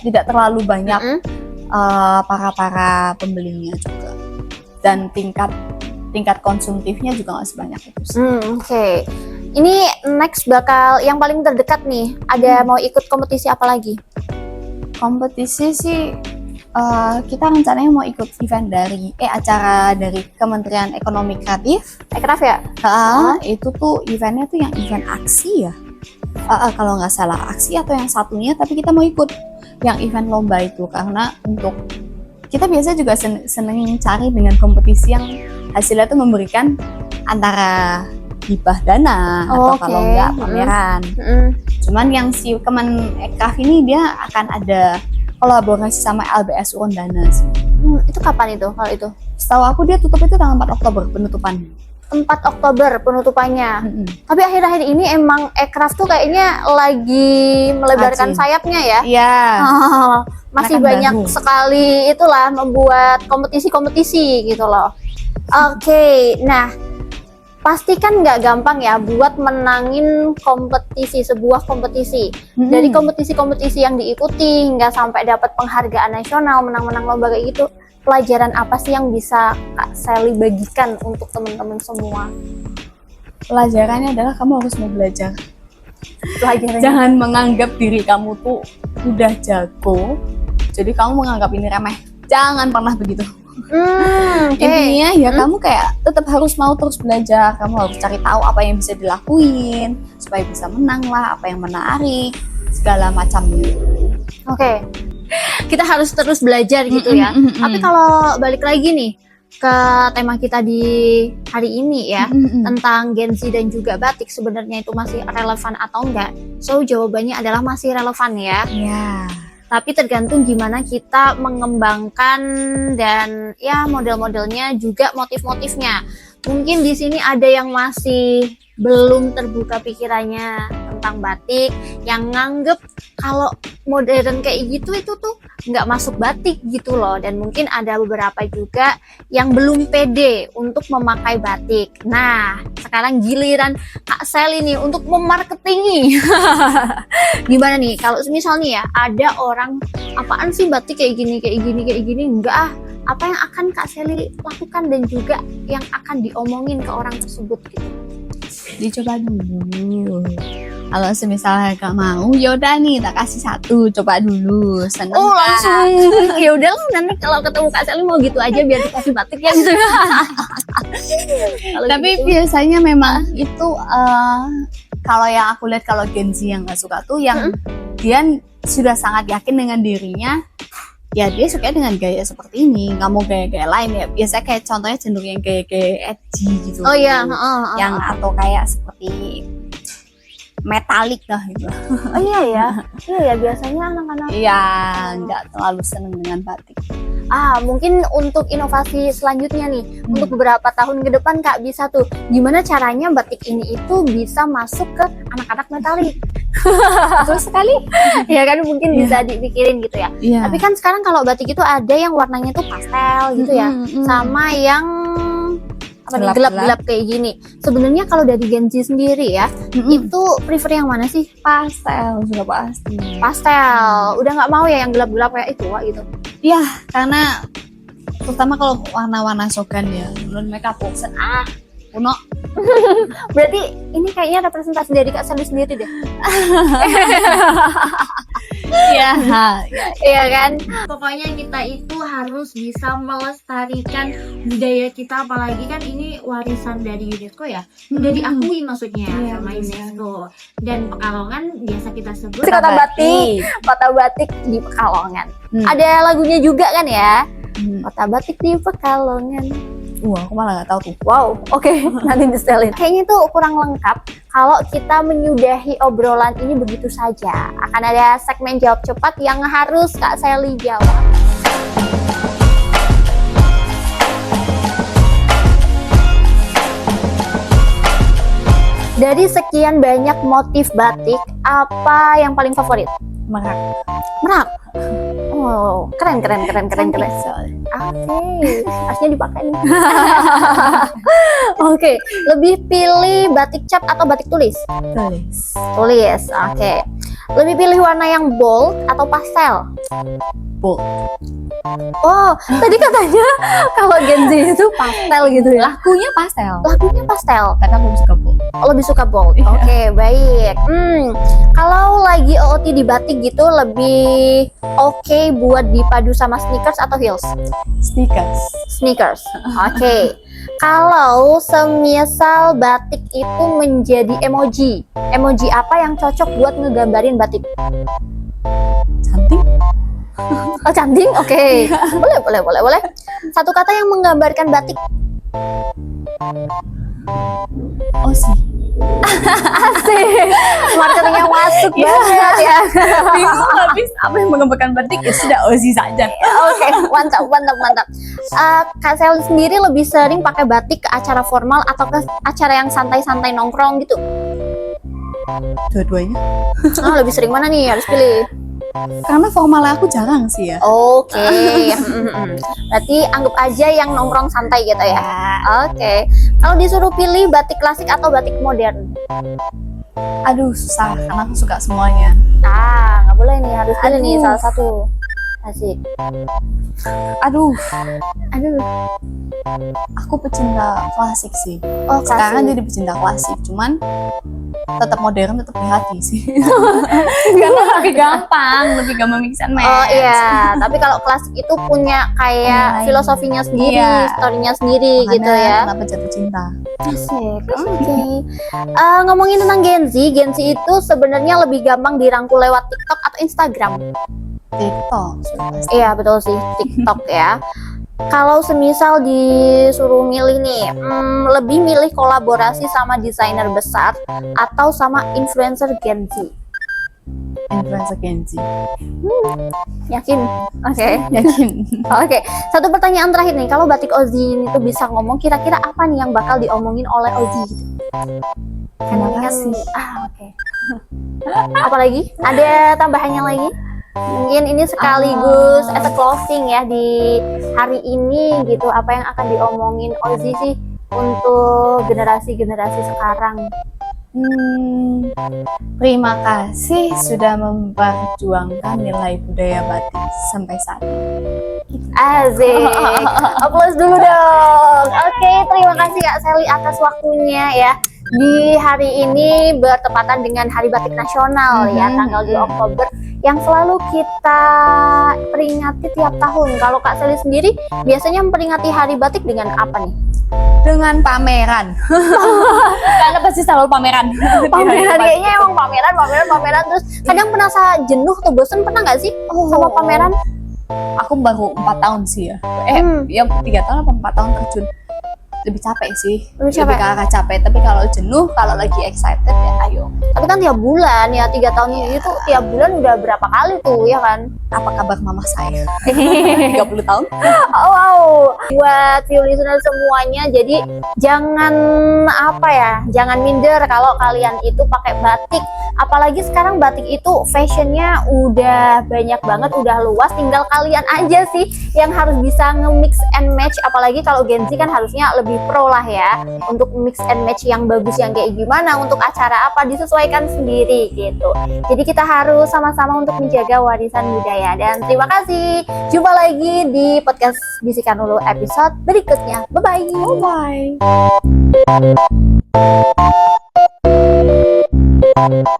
tidak terlalu banyak para pembelinya juga. Dan tingkat konsumtifnya juga nggak sebanyak itu sih. Oke. Ini next bakal yang paling terdekat nih. Ada mau ikut kompetisi apa lagi? Kompetisi sih kita rencananya mau ikut event acara dari Kementerian Ekonomi Kreatif. Ekraf ya? Itu tuh eventnya tuh yang event aksi ya. Kalau nggak salah aksi atau yang satunya, tapi kita mau ikut yang event lomba itu karena untuk kita biasa juga seneng cari dengan kompetisi yang hasilnya tuh memberikan antara hibah dana atau kalau nggak pameran. Cuman yang si Kemenekraf ini dia akan ada kolaborasi sama LBS Urundana sih. Itu kapan itu kalau itu? Setahu aku dia tutup itu tanggal 4 Oktober penutupan. 4 Oktober penutupannya. Tapi akhir-akhir ini emang Ekraf tuh kayaknya lagi melebarkan sayapnya ya. Iya. Masih Akan banyak baru sekali itulah membuat kompetisi-kompetisi gitu loh. Oke, nah pasti kan nggak gampang ya buat menangin sebuah kompetisi. Dari kompetisi-kompetisi yang diikuti hingga sampai dapat penghargaan nasional, menang-menang lomba kayak gitu. Pelajaran apa sih yang bisa Kak Sally bagikan untuk teman-teman semua? Pelajarannya adalah kamu harus mau belajar. Pelajarannya. Jangan menganggap diri kamu tuh udah jago, jadi kamu menganggap ini remeh. Jangan pernah begitu. Intinya ya kamu kayak tetap harus mau terus belajar. Kamu harus cari tahu apa yang bisa dilakuin supaya bisa menang lah, apa yang menarik, segala macamnya. Oke. Kita harus terus belajar gitu ya. Tapi kalau balik lagi nih ke tema kita di hari ini ya, tentang Gen Z dan juga batik, sebenarnya itu masih relevan atau enggak? So jawabannya adalah masih relevan ya. Iya. Tapi tergantung gimana kita mengembangkan dan ya model-modelnya juga motif-motifnya. Mungkin di sini ada yang masih belum terbuka pikirannya tentang batik, yang nganggep kalau modern kayak gitu itu tuh nggak masuk batik gitu loh, dan mungkin ada beberapa juga yang belum pede untuk memakai batik. Nah, sekarang giliran Kak Sally nih untuk memarketingi. Gimana nih kalau misalnya ya ada orang, apaan sih batik kayak gini, enggak ah, apa yang akan Kak Sally lakukan dan juga yang akan diomongin ke orang tersebut gitu? Dicoba dulu. Kalau misalnya gak mau, yaudah nih tak kasih satu, coba dulu. Seneng Oh, gak? langsung ya udah lah, nanti kalau ketemu Kak Sally mau gitu aja biar dikasih batik ya gitu. Kalau Tapi gitu. biasanya memang itu kalau yang aku lihat, kalau Gen Z yang gak suka tuh yang dia sudah sangat yakin dengan dirinya, ya dia suka dengan gaya seperti ini, nggak mau gaya-gaya lain ya. Biasanya kayak contohnya cenderung yang gaya-gaya edgy gitu. Oh iya, yang atau kayak seperti metalik lah gitu. oh iya ya, iya ya biasanya anak-anak. Iya, nggak terlalu seneng dengan batik. Mungkin untuk inovasi selanjutnya nih, untuk beberapa tahun ke depan Kak bisa tuh, gimana caranya batik ini itu bisa masuk ke anak-anak metalik. Terus sekali. Ya kan mungkin bisa dipikirin gitu ya. Iya. Tapi kan sekarang kalau batik itu ada yang warnanya tuh pastel gitu ya, sama yang apa nih, gelap-gelap kayak gini. Sebenarnya kalau dari Gen Z sendiri ya, itu prefer yang mana sih? Pastel sudah pasti. Pastel. Udah nggak mau ya yang gelap-gelap kayak itu, wah itu. Iya, karena terutama kalau warna-warna sogan ya, menurut mereka bosen kuno. Berarti ini kayaknya representasi dari Kak Sally sendiri deh. Iya, Iya kan? Pokoknya kita itu harus bisa melestarikan budaya kita, apalagi kan ini warisan dari UNESCO ya. Udah diakui maksudnya sama UNESCO. Dan Pekalongan biasa kita sebut kota batik. Kota batik di Pekalongan. Ada lagunya juga kan ya? Kota batik di Pekalongan. Wah, aku malah nggak tahu tuh. Wow, oke, nanti disetelin. Kayaknya itu kurang lengkap kalau kita menyudahi obrolan ini begitu saja. Akan ada segmen jawab cepat yang harus Kak Sally jawab. Dari sekian banyak motif batik, apa yang paling favorit? Merak. Merak. Oh, keren. Soalnya. Oke, asnya dipakai nih. Oke, lebih pilih batik cap atau batik tulis? Tulis, oke. Lebih pilih warna yang bold atau pastel? Bold. Oh, tadi katanya kalau Gen Z itu pastel gitu ya? Lakunya pastel. Lakunya pastel. Karena aku suka bold. Oh, lebih suka bold. Iya. Oke, baik. Kalau lagi OOT di batik gitu lebih oke buat dipadu sama sneakers atau heels? Sneakers. Sneakers. Oke. Kalau semisal batik itu menjadi emoji, emoji apa yang cocok buat ngegambarin batik? Cantik. Oh, cantik. Oke. Boleh. Satu kata yang menggambarkan batik. Oh sih. Asik. Marketingnya masuk banget ya. Bingung habis apa yang menggambarkan batik, ya sudah Ozi saja. Oke, mantap. Kak Sally sendiri lebih sering pakai batik ke acara formal atau ke acara yang santai-santai nongkrong gitu? Dua-duanya. Lebih sering mana nih? Harus pilih. Karena formalnya aku jarang sih ya. Oke. Berarti anggap aja yang nongkrong santai gitu ya. Oke. Kalau disuruh pilih batik klasik atau batik modern? Aduh, susah karena aku suka semuanya. Nggak boleh nih, harus pilih nih salah satu. Asik. Aduh, Aku pecinta klasik sih. Oh, Sekarang klasik. jadi pecinta klasik, cuman tetap modern, tetap di hati sih. Karena lebih gampang mix and match. Oh iya, tapi kalau klasik itu punya kayak filosofinya sendiri, Iya. storynya sendiri Makanya gitu ya. Kenapa jatuh cinta? Asik, oke. Ngomongin tentang Gen Z itu sebenarnya lebih gampang dirangkul lewat TikTok atau Instagram? TikTok sudah pasti. Iya betul sih, TikTok ya. Kalau semisal disuruh milih nih, lebih milih kolaborasi sama desainer besar atau sama influencer Gen Z? Influencer Gen Z. Yakin? Oke. Yakin. Oke, satu pertanyaan terakhir nih. Kalau batik Ozzy itu bisa ngomong, kira-kira apa nih yang bakal diomongin oleh Ozzy gitu? Terima Ini kan- kasih. Oke. Apa lagi? Ada tambahannya lagi? Mungkin ini sekaligus as a closing ya di hari ini gitu, apa yang akan diomongin Ozi sih untuk generasi-generasi sekarang? Terima kasih sudah memperjuangkan nilai budaya batik sampai saat ini. Asik, aplaus dulu dong. Oke, terima kasih Kak Sally atas waktunya ya. Di hari ini bertepatan dengan Hari Batik Nasional ya, tanggal 2 Oktober yang selalu kita peringati tiap tahun. Kalau Kak Sally sendiri biasanya memperingati Hari Batik dengan apa nih? Dengan pameran. Karena pasti selalu pameran. Pameran kayaknya emang pameran terus kadang merasa jenuh atau bosen, pernah nggak sih sama pameran? Aku baru 4 tahun sih ya. Ya 3 tahun apa 4 tahun terjun. Lebih capek sih. Lebih ke arah capek. Tapi kalau jenuh, kalau lagi excited ya ayo. Tapi kan tiap bulan ya, 3 tahun ini tuh tiap bulan udah berapa kali tuh ya kan? Apa kabar mama saya? 30 tahun. Oh, wow. Buat view listener semuanya, jadi jangan apa ya, jangan minder kalau kalian itu pakai batik. Apalagi sekarang batik itu fashionnya udah banyak banget, udah luas. Tinggal kalian aja sih yang harus bisa nge-mix and match. Apalagi kalau Gen Z kan harusnya lebih pro lah ya, untuk mix and match yang bagus, yang kayak gimana, untuk acara apa disesuaikan sendiri gitu. Jadi kita harus sama-sama untuk menjaga warisan budaya. Dan terima kasih, jumpa lagi di podcast Bisikan Lulu episode berikutnya. Bye bye. Bye.